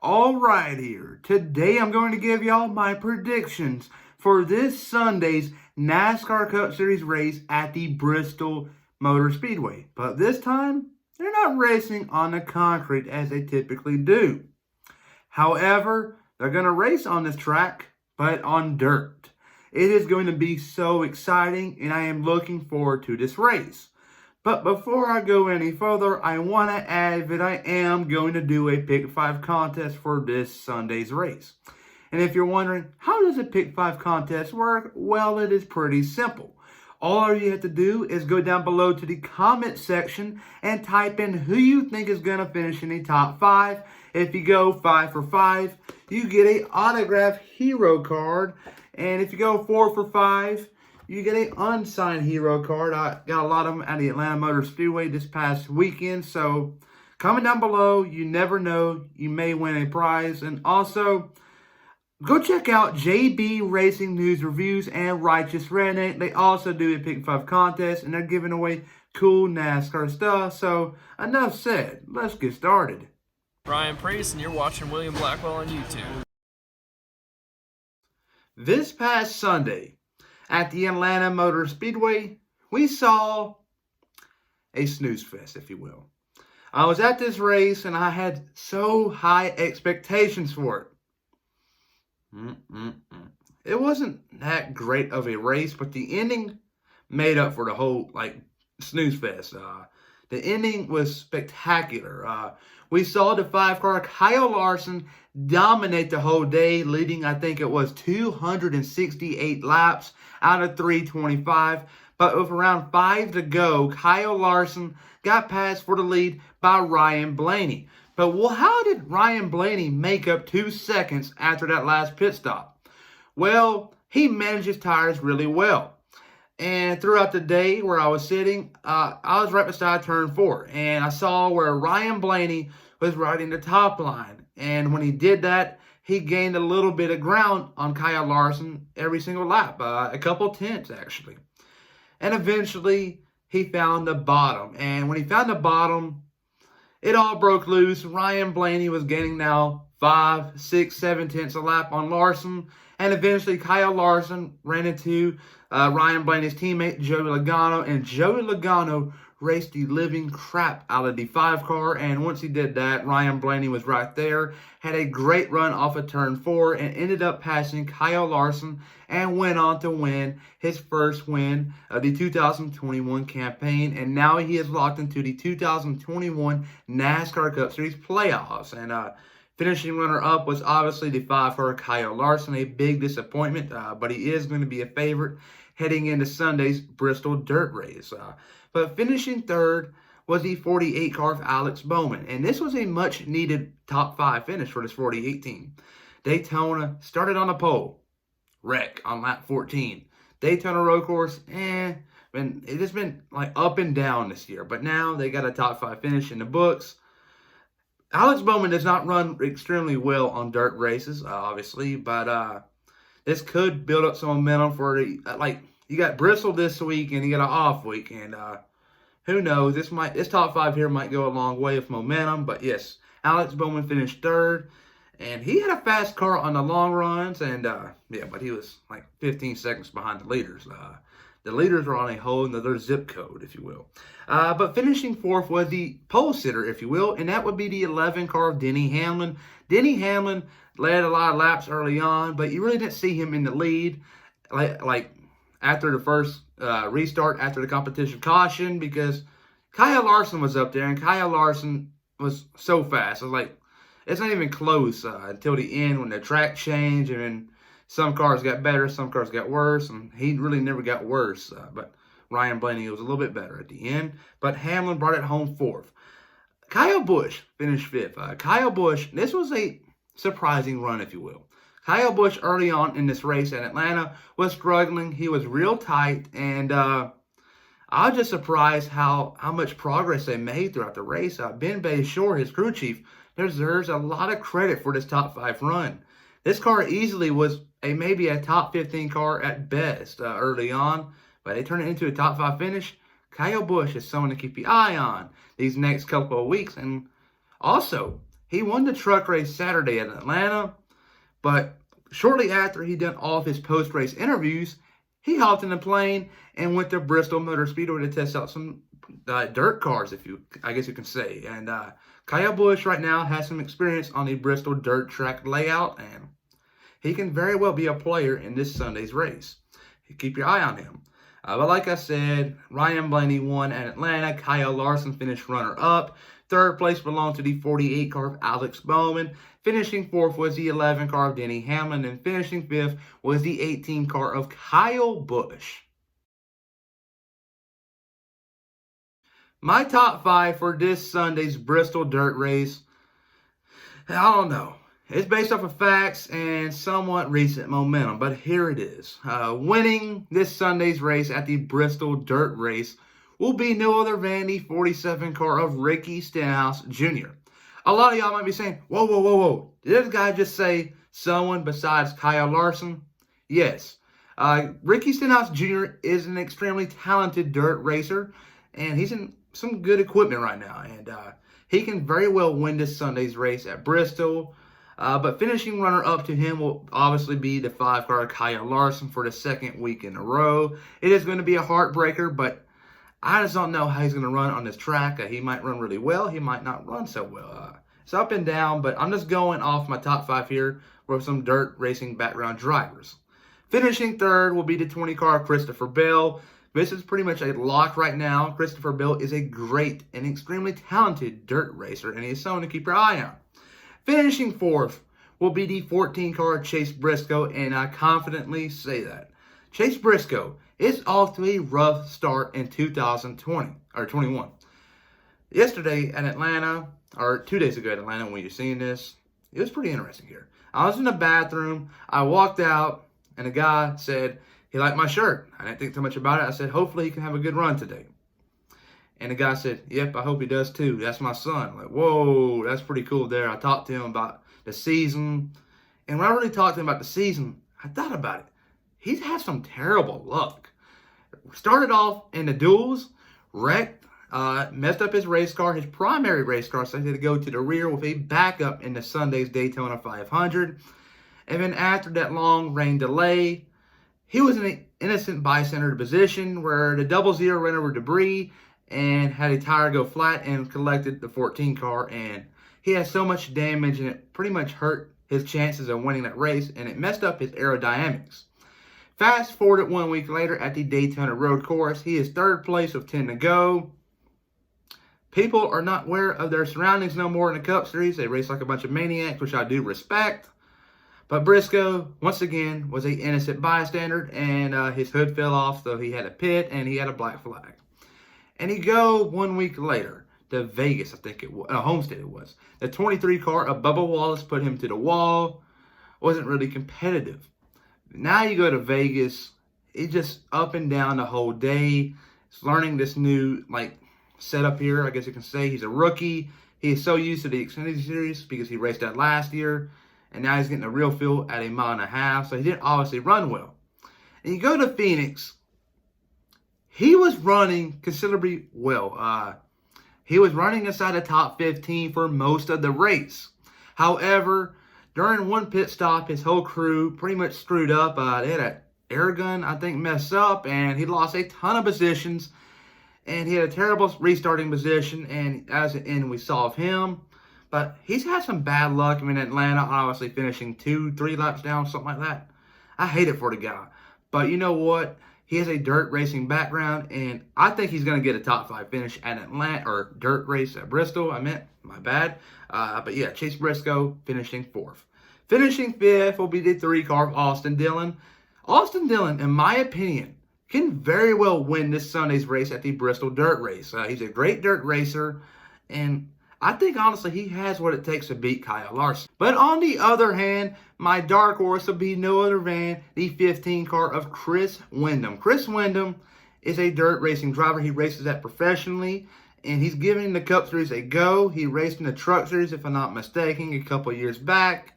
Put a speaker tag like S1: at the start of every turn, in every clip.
S1: All right here. Today I'm going to give y'all my predictions for this Sunday's NASCAR Cup Series race at the Bristol Motor Speedway. But this time, they're not racing on the concrete as they typically do. However, they're going to race on this track, but on dirt. It is going to be so exciting, and I am looking forward to this race. But before I go any further, I want to add that I am going to do a Pick 5 contest for this Sunday's race. And if you're wondering, how does a Pick 5 contest work? Well, it is pretty simple. All you have to do is go down below to the comment section and type in who you think is going to finish in the top 5. If you go 5 for 5, you get an autographed hero card. And if you go 4 for 5, you get an unsigned hero card. I got a lot of them at the Atlanta Motor Speedway this past weekend. So comment down below. You never know. You may win a prize. And also, go check out JB Racing News Reviews and Righteous Redneck. They also do a Pick 5 contest, and they're giving away cool NASCAR stuff. So enough said. Let's get started.
S2: Ryan Priest, and you're watching William Blackwell on YouTube.
S1: This past Sunday, at the Atlanta Motor Speedway, we saw a snooze fest, if you will. I was at this race, and I had so high expectations for it. It wasn't that great of a race, but the ending made up for the whole, snooze fest. The ending was spectacular. We saw the 5-car Kyle Larson dominate the whole day, leading, I think it was 268 laps out of 325. But with around 5 to go, Kyle Larson got passed for the lead by Ryan Blaney. But how did Ryan Blaney make up 2 seconds after that last pit stop? Well, he managed his tires really well. And throughout the day where I was sitting, I was right beside turn 4. And I saw where Ryan Blaney was riding the top line. And when he did that, he gained a little bit of ground on Kyle Larson every single lap. A couple tenths, actually. And eventually, he found the bottom. And when he found the bottom, it all broke loose. Ryan Blaney was gaining now 5, 6, 7 tenths a lap on Larson. And eventually, Kyle Larson ran into Ryan Blaney's teammate, Joey Logano. And Joey Logano raced the living crap out of the 5-car. And once he did that, Ryan Blaney was right there. Had a great run off of turn 4 and ended up passing Kyle Larson and went on to win his first win of the 2021 campaign. And now he is locked into the 2021 NASCAR Cup Series playoffs. And finishing runner-up was obviously the 5-car Kyle Larson, a big disappointment, but he is going to be a favorite heading into Sunday's Bristol dirt race. But finishing third was the 48-car of Alex Bowman, and this was a much-needed top 5 finish for this 48 team. Daytona started on the pole, wreck on lap 14. Daytona road course, it has been up and down this year, but now they got a top 5 finish in the books. Alex Bowman does not run extremely well on dirt races, obviously, but this could build up some momentum for the, you got Bristol this week and you got an off week, and who knows, this top 5 here might go a long way with momentum. But yes, Alex Bowman finished third, and he had a fast car on the long runs, and but he was 15 seconds behind the leaders. The leaders are on a whole another zip code, if you will. But finishing fourth was the pole sitter, if you will, and that would be the 11-car of Denny Hamlin. Denny Hamlin led a lot of laps early on, but you really didn't see him in the lead after the first restart, after the competition caution, because Kyle Larson was up there, and Kyle Larson was so fast. It was it's not even close until the end when the track changed, and then some cars got better, some cars got worse, and he really never got worse. But Ryan Blaney was a little bit better at the end. But Hamlin brought it home fourth. Kyle Busch finished fifth. Kyle Busch, this was a surprising run, if you will. Kyle Busch early on in this race at Atlanta was struggling. He was real tight, and I was just surprised how much progress they made throughout the race. Ben Bayshore, his crew chief, deserves a lot of credit for this top 5 run. This car easily was maybe a top 15 car at best early on, but they turned it into a top 5 finish. Kyle Busch is someone to keep your eye on these next couple of weeks. And also, He won the truck race Saturday at Atlanta, but shortly after he done all of his post-race interviews, he hopped in a plane and went to Bristol Motor Speedway to test out some dirt cars, I guess you can say. And Kyle Busch right now has some experience on the Bristol dirt track layout, and he can very well be a player in this Sunday's race. Keep your eye on him. But like I said, Ryan Blaney won at Atlanta. Kyle Larson finished runner-up. Third place belonged to the 48 car of Alex Bowman. Finishing fourth was the 11 car of Denny Hamlin. And finishing fifth was the 18 car of Kyle Busch. My top 5 for this Sunday's Bristol dirt race, I don't know. It's based off of facts and somewhat recent momentum, but here it is. Winning this Sunday's race at the Bristol dirt race will be no other than the 47 car of Ricky Stenhouse Jr. A lot of y'all might be saying, whoa, whoa, whoa, whoa. Did this guy just say someone besides Kyle Larson? Yes. Ricky Stenhouse Jr. is an extremely talented dirt racer, and he's in some good equipment right now. And he can very well win this Sunday's race at Bristol. But finishing runner-up to him will obviously be the 5 car Kyle Larson for the second week in a row. It is going to be a heartbreaker, but I just don't know how he's going to run on this track. He might run really well. He might not run so well. It's up and down, but I'm just going off my top 5 here with some dirt racing background drivers. Finishing third will be the 20 car Christopher Bell. This is pretty much a lock right now. Christopher Bell is a great and extremely talented dirt racer, and he's someone to keep your eye on. Finishing fourth will be the 14 car Chase Briscoe, and I confidently say that. Chase Briscoe is off to a rough start in 2021. Yesterday at Atlanta, or 2 days ago at Atlanta when you're seeing this, it was pretty interesting here. I was in the bathroom, I walked out, and a guy said he liked my shirt. I didn't think too much about it. I said, hopefully he can have a good run today. And the guy said, yep, I hope he does too. That's my son. I'm like, whoa, that's pretty cool there. I talked to him about the season. And when I really talked to him about the season, I thought about it. He's had some terrible luck. Started off in the duels, wrecked, messed up his race car, his primary race car, so he had to go to the rear with a backup in the Sunday's Daytona 500. And then after that long rain delay, he was in an innocent bystander position where the 00 ran over debris and had a tire go flat and collected the 14 car, and he had so much damage and it pretty much hurt his chances of winning that race, and it messed up his aerodynamics. Fast forward 1 week later at the Daytona Road Course, he is third place with 10 to go. People are not aware of their surroundings no more in the Cup Series. They race like a bunch of maniacs, which I do respect. But Briscoe, once again, was an innocent bystander, and his hood fell off, so he had a pit and he had a black flag. And he go 1 week later to Vegas, I think it was, Homestead it was. The 23 car of Bubba Wallace put him to the wall. Wasn't really competitive. Now you go to Vegas, it's just up and down the whole day. He's learning this new setup here, I guess you can say. He's a rookie. He is so used to the Xfinity Series because he raced that last year. And now he's getting a real feel at a mile and a half. So he didn't obviously run well. And you go to Phoenix. He was running considerably well. He was running inside the top 15 for most of the race. However, during one pit stop, his whole crew pretty much screwed up. They had an air gun, I think, mess up, and he lost a ton of positions. And he had a terrible restarting position, and as an end, we saw of him. But he's had some bad luck. I mean, Atlanta, obviously finishing 2-3 laps down, something like that. I hate it for the guy. But you know what? He has a dirt racing background, and I think he's going to get a top 5 finish at Atlanta, or dirt race at Bristol. My bad. But yeah, Chase Briscoe finishing 4th. Finishing 5th will be the 3 car of Austin Dillon. Austin Dillon, in my opinion, can very well win this Sunday's race at the Bristol dirt race. He's a great dirt racer, and I think, honestly, he has what it takes to beat Kyle Larson. But on the other hand, my dark horse will be no other than the 15 car of Chris Windom. Chris Windom is a dirt racing driver. He races that professionally, and he's giving the Cup Series a go. He raced in the Truck Series, if I'm not mistaken, a couple years back.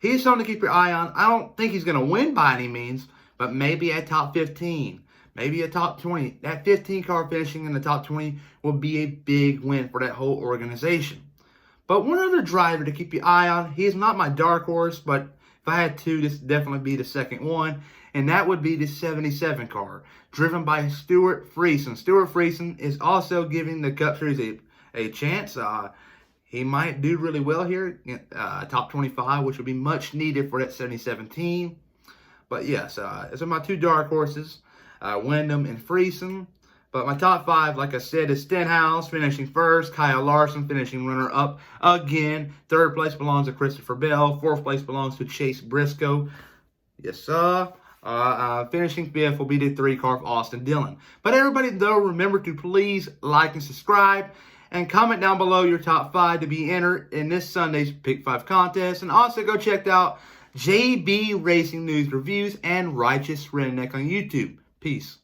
S1: He's something to keep your eye on. I don't think he's going to win by any means, but maybe a top 15. Maybe a top 20. That 15 car finishing in the top 20 will be a big win for that whole organization. But one other driver to keep your eye on, he is not my dark horse, but if I had to, this would definitely be the second one, and that would be the 77 car, driven by Stuart Friesen. Stuart Friesen is also giving the Cup Series a chance. He might do really well here, top 25, which would be much needed for that 77 team. But yes, those are my two dark horses, Wyndham and Friesen. But my top 5, like I said, is Stenhouse finishing first, Kyle Larson finishing runner-up again. Third place belongs to Christopher Bell. Fourth place belongs to Chase Briscoe. Yes, sir. Finishing fifth will be the 3-car of Austin Dillon. But everybody, though, remember to please like and subscribe. And comment down below your top 5 to be entered in this Sunday's Pick 5 contest. And also go check out JB Racing News Reviews and Righteous Redneck on YouTube. Peace.